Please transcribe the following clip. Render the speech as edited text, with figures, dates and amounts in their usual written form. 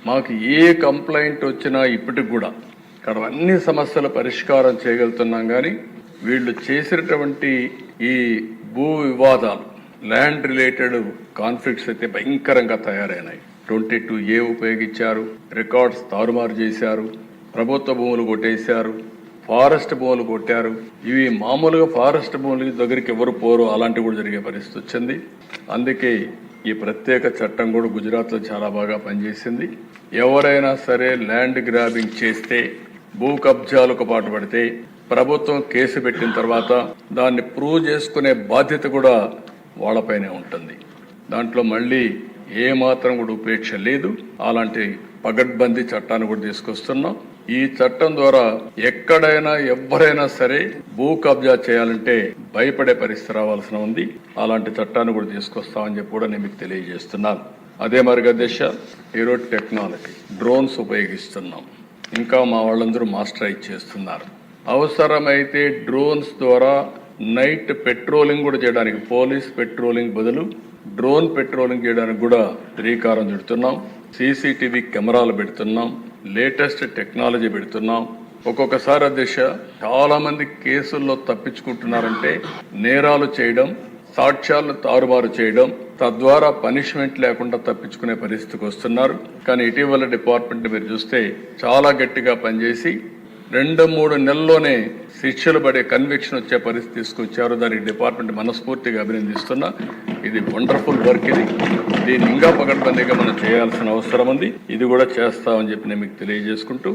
మాకు ఏ కంప్లైంట్ వచ్చినా ఇప్పటికి కూడా ఇక్కడ అన్ని సమస్యల పరిష్కారం చేయగలుగుతున్నాం. కానీ వీళ్ళు చేసినటువంటి ఈ భూ వివాదాలు, ల్యాండ్ రిలేటెడ్ కాన్ఫ్లిక్ట్స్ అయితే భయంకరంగా తయారైనాయి. 22A ఉపయోగించారు, రికార్డ్స్ తారుమారు చేశారు, ప్రభుత్వ భూములు కొట్టేశారు, ఫారెస్ట్ భూములు కొట్టారు. ఇవి మామూలుగా ఫారెస్ట్ భూముల దగ్గరికి ఎవరు పోరు, అలాంటివి కూడా జరిగే పరిస్థితి వచ్చింది. అందుకే ఈ ప్రత్యేక చట్టం కూడా గుజరాత్లో చాలా బాగా పనిచేసింది. ఎవరైనా సరే ల్యాండ్ గ్రాబింగ్ చేస్తే, భూ కబ్జాలకు పాటుపడితే ప్రభుత్వం కేసు పెట్టిన తర్వాత దాన్ని ప్రూవ్ చేసుకునే బాధ్యత కూడా వాళ్ళపైనే ఉంటుంది. దాంట్లో మళ్ళీ ఏ మాత్రం కూడా ఉపేక్ష లేదు. అలాంటి పగడ్బందీ చట్టాన్ని కూడా తీసుకొస్తున్నాం. ఈ చట్టం ద్వారా ఎక్కడైనా ఎవరైనా సరే భూ కబ్జా చేయాలంటే భయపడే పరిస్థితి రావాల్సిన ఉంది. అలాంటి చట్టాన్ని కూడా తీసుకొస్తామని చెప్పి కూడా నేను మీకు తెలియజేస్తున్నాను. అదే మరిగా దిశ ఏరో టెక్నాలజీ, డ్రోన్స్ ఉపయోగిస్తున్నాం. ఇంకా మా వాళ్ళందరూ మాస్టరైజ్ చేస్తున్నారు. అవసరమైతే డ్రోన్స్ ద్వారా నైట్ పెట్రోలింగ్ కూడా చేయడానికి, పోలీస్ పెట్రోలింగ్ బదులు డ్రోన్ పెట్రోలింగ్ చేయడానికి కూడా శ్రీకారం చుడుతున్నాం. సీసీటీవీ కెమెరాలు పెడుతున్నాం, లేటెస్ట్ టెక్నాలజీ పెడుతున్నాం. ఒక్కొక్కసారి అధ్యక్ష చాలా మంది కేసుల్లో తప్పించుకుంటున్నారంటే నేరాలు చేయడం, సాక్ష్యాలను తారుమారు చేయడం, తద్వారా పనిష్మెంట్ లేకుండా తప్పించుకునే పరిస్థితికి వస్తున్నారు. కానీ ఇటీవల డిపార్ట్మెంట్ మీరు చూస్తే చాలా గట్టిగా పనిచేసి 2-3 నెలల్లోనే శిక్షలు పడే కన్విక్షన్ వచ్చే పరిస్థితి తీసుకొచ్చారు. దానికి డిపార్ట్మెంట్ మనస్ఫూర్తిగా అభినందిస్తున్నా. ఇది వండర్ఫుల్ వర్క్. దీన్ని ఇంకా పకడ్బందీగా మనం చేయాల్సిన అవసరం ఉంది. ఇది కూడా చేస్తామని చెప్పి నేను మీకు తెలియజేసుకుంటూ